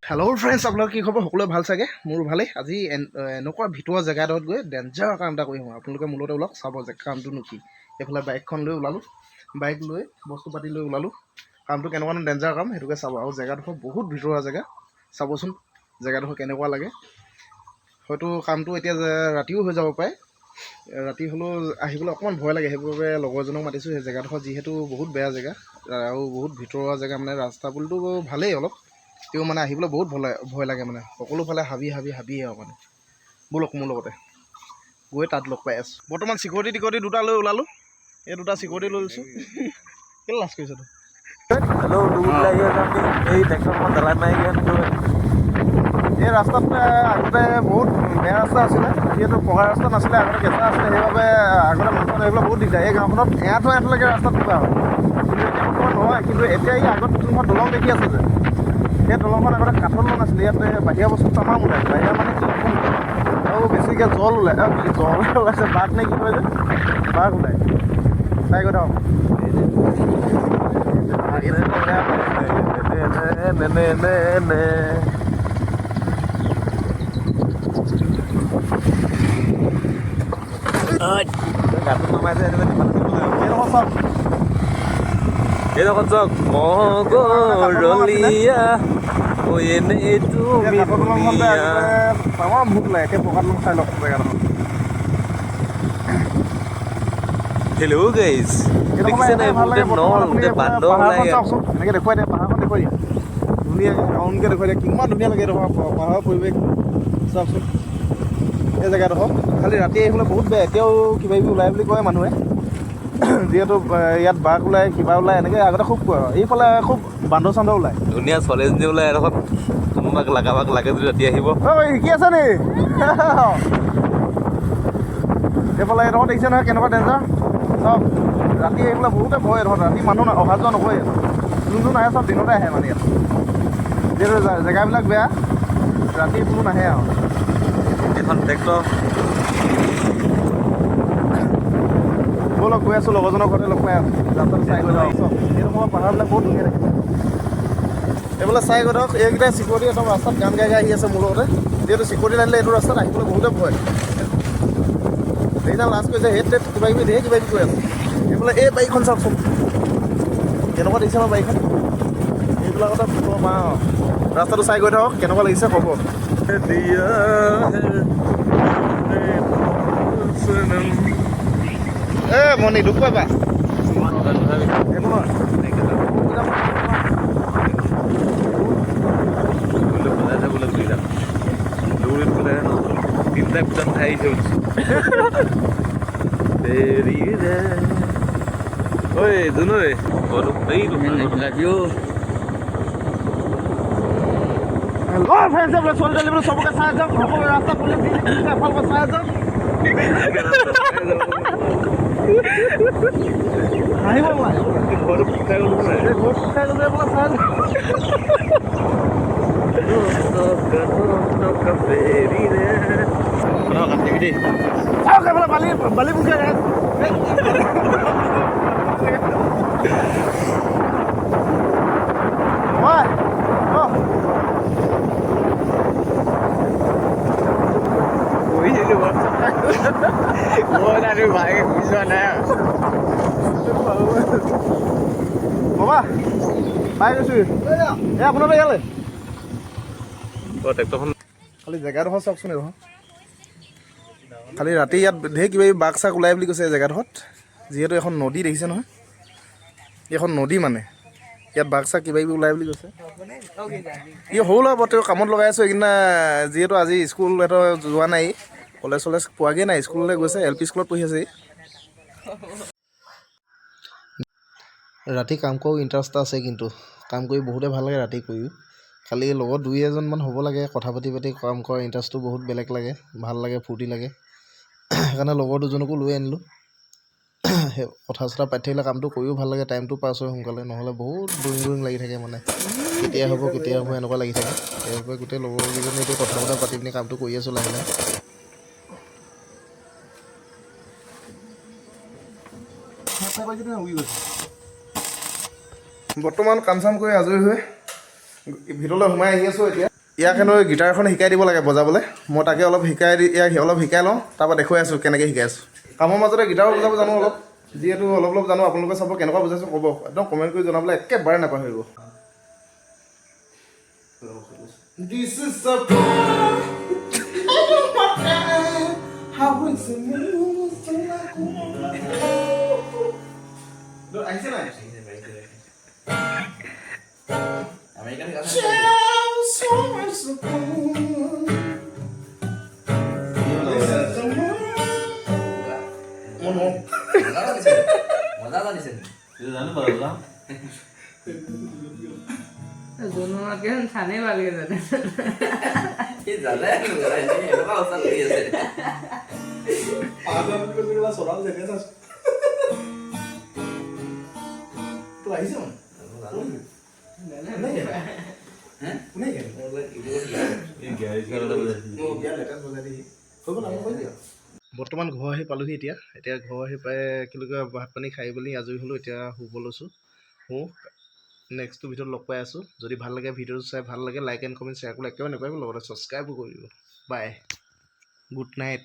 Hello' friends, আপোনালোকৰ কি খবৰ? সকলোৱে ভাল চাগে? মোৰো ভালেই। আজি এনেকুৱা ভিতৰুৱা জেগা এটাত গৈ ডেঞ্জাৰ কাম এটা কৰি আহোঁ। আপোনালোকে মোলতে ওলাওক, চাব যে কামটোনো কি। এইফালে বাইকখন লৈ ওলালোঁ, বাইক লৈ বস্তু পাতি লৈ ওলালোঁ। কামটো কেনেকুৱানো ডেঞ্জাৰ কাম সেইটোকে চাব। আৰু জেগাডোখৰ বহুত ভিতৰুৱা জেগা, চাবচোন জেগাডোখৰ কেনেকুৱা লাগে। হয়তো কামটো এতিয়া ৰাতিও হৈ যাব পাৰে, ৰাতি হ'লেও আহিবলৈ অকণমান ভয় লাগে। সেইবাবে লগৰজনক মাতিছোঁ। সেই জেগাডোখৰ যিহেতু বহুত বেয়া জেগা আৰু বহুত ভিতৰুৱা জেগা, মানে ৰাস্তা পদূলিটো ভালেই অলপ, তেওঁ মানে আহিবলৈ বহুত ভয় লাগে। মানে সকলোফালে হাবিয়ে আৰু মানে ব'লক মোৰ লগতে গৈ তাত লগ পাই আছোঁ। বৰ্তমান চিকিউৰিটি দুটা লৈ ওলালোঁ। এই দুটা চিকিউৰিটি লৈ লৈছোঁ। কেলৈ লাজ কৰিছে তো? হেল্ল' এই ট্ৰেক্টৰখন ঢালাই মাৰি এই ৰাস্তাত আগতে বহুত বেয়া ৰাস্তা আছিলে, যিহেতু পকা ৰাস্তা নাছিলে, আগতে কেঁচা আছিলে। সেইবাবে আগতে মানুহখন আহিবলৈ বহুত দিগদাৰ। এই গাঁওখনত এৰালৈকে ৰাস্তাত থকা হয়, কিন্তু এতিয়া বৰ্তমান নহয়। কিন্তু এতিয়া এই আগত যোনখন দলং দেখি আছে যে, সেই দলংখন আগতে কাঠৰ দলং আছিলে। ইয়াত বাহিৰা বস্তু তামাম ওলায়। বাহিৰা মানে কি আৰু বেছিকৈ জল ওলায়, জল ওলাইছে, বাঘ নে কি কয় যে, বাঘ ওলায়। চাই গৈ থাকক। গাটো নমাইছে এইডোখৰ চাওক মগৰলীয়া তামাম ভোক লাগে। এতিয়া পকাত লং চাই লওক জেগাডোখৰ। হেল্ল' গাইজ, দেখিছে নাই গোটেই নল, গোটেই বান্দৰ ওলাই চাওকচোন, এনেকৈ দেখুৱাই দিয়ে। পাহাৰখন দেখুৱাই দিয়ে ধুনীয়াকৈ, ৰাউণ্ডকৈ দেখুৱাই দিয়ে। কিমান ধুনীয়া লাগে এইডোখৰ পাহাৰৰ পৰিৱেশ চাওকচোন। এই জেগাডোখৰ খালি ৰাতি আহিবলৈ বহুত বেয়া। এতিয়াও কিবা কিবি ওলায় বুলি কয় মানুহে, যিহেতু ইয়াত বাঘ ওলায়, কিবা ওলায়, এনেকৈ আগতে খুব কয়। এইফালে খুব বান্দৰ চান্দৰ ওলায়। ধুনীয়া ছোৱালীজনী ওলাই এডোখৰত, কোনোবাক লাগাবাক লাগে যদি ৰাতি আহিব। শিকি আছে নি? এইফালে এডোখৰ দেখিছে নহয় কেনেকুৱা ডেঞ্জাৰ। চব ৰাতি আহিবলৈ বহুতে ভয়। এডোখৰ ৰাতি মানুহ অহা যোৱা নকৰে। যোনটো নাহে চব দিনতে আহে মানে ইয়াত, যিহেতু জেগাবিলাক বেয়া, ৰাতি কোনো নাহে আৰু। এখন ট্ৰেক্টৰ লগ গৈ আছোঁ, লগৰজনৰ ঘৰতে লগ পাই আছোঁ। ৰাস্তাটো চাই গৈ থাকক। চব এইটো সময়ত পাহাৰবিলাক বহুত ধুনীয়া থাকে। এইফালে চাই গৈ থাকক। এইকেইটাই চিকিউৰিটি একদম ৰাস্তাত গান গাই আহি আছে মোৰ লগতে, যিহেতু চিকিউৰিটি নাহিলে এইটো ৰাস্তাত আহিবলৈ বহুতে ভয়। সেইদিনা লাজ কৰিছে, হেড টেট কিবা কিবি ঢেৰ কিবা কিবি কৈ আছে। এইফালে এই বাৰীখন চাওকচোন কেনেকুৱা দেখিছে আমাৰ বাৰীখন। এইবিলাকতে ৰাস্তাটো চাই গৈ থাকক, কেনেকুৱা লাগিছে ক'ব। মণি দুখ পাবা তিনটা পিছত খাই আহিছে ঐ দুনৈ ছোৱালী চবকে চাই যাওক, সকলো ৰাস্তা পুলিচ এফালকৈ চাই যাওক। হাঁহিব বালি পুখুৰী ভাইকে ঘুৰি যোৱা নাই বাবা পাই গৈছোঁ। এই আপোনাৰ ইয়ালৈ ট্ৰেক্টৰখন খালি জেগাডোখৰ চাওকচোন। এইডোখৰ খালি ৰাতি ইয়াত ঢেৰ কিবা কিবি বাঘ চাঘ ওলাই বুলি কৈছে এই জেগাডোখৰত, যিহেতু এখন নদী দেখিছে নহয়। এইখন নদী মানে ইয়াত বাঘ চাঘ কিবা কিবি ওলাই বুলি কৈছে। ই সৰু ল'ৰা তেওঁ কামত লগাই আছোঁ এইকেইদিনা, যিহেতু আজি স্কুল সিহঁতৰ যোৱা নাই, কলেজ চলেজ পোৱাগৈ নাই। স্কুললৈ গৈছে, LP স্কুলত পঢ়ি আছে। ৰাতি কাম কৰাও ইণ্টাৰেষ্ট আছে, কিন্তু কাম কৰি বহুতে ভাল লাগে ৰাতি কৰিও। খালি লগত দুই এজনমান হ'ব লাগে, কথা পাতি কাম কৰা ইণ্টাৰেষ্টটো বহুত বেলেগ লাগে, ভাল লাগে, ফূৰ্তি লাগে। সেইকাৰণে লগৰ দুজনকো লৈ আনিলোঁ। সেই কথা চথা পাতি থাকিলে কামটো কৰিও ভাল লাগে, টাইমটো পাছ হয় সোনকালে। নহ'লে বহুত বৰিং লাগি থাকে, মানে কেতিয়া হ'ব এনেকুৱা লাগি থাকে। সেইবাবে গোটেই লগৰকেইজনে এতিয়া কথা বতৰা পাতি পিনি কামটো কৰি আছোঁ লাহে লাহে। বৰ্তমান কাম চাম কৰি আজৰি হৈ ভিতৰলৈ সোমাই আহি আছোঁ এতিয়া। ইয়াক হেনো গিটাৰ এখন শিকাই দিব লাগে বজাবলৈ মই তাকে অলপ ইয়াক অলপ শিকাই লওঁ তাৰপৰা দেখুৱাই আছোঁ কেনেকৈ শিকাই আছোঁ কামৰ মাজতে গিটাৰো বজাব জানো অলপ যিহেতু অলপ জানো আপোনালোকে চাব কেনেকুৱা বুজাইছোঁ ক'ব একদম কমেণ্ট কৰি জনাবলৈ একেবাৰে নাপাহৰিব This is the how is it আহিছে নাই জনোৱাকে চানেই ভালকে জানে বৰ্তমান ঘৰ আহি পালোহি এতিয়া ঘৰ আহি পাই কি বুলি কয় ভাত পানী খাই মেলি আজৰি হ'লোঁ এতিয়া শুব লৈছোঁ নেক্সটটো ভিডিঅ'ত লগ পাই আছোঁ যদি ভাল লাগে ভিডিঅ'টো চাই ভাল লাগে লাইক এণ্ড কমেণ্ট শ্বেয়াৰ কৰিবলৈ একেবাৰে নাপাহৰিব লগতে ছাবস্ক্ৰাইবো কৰিব বাই গুড নাইট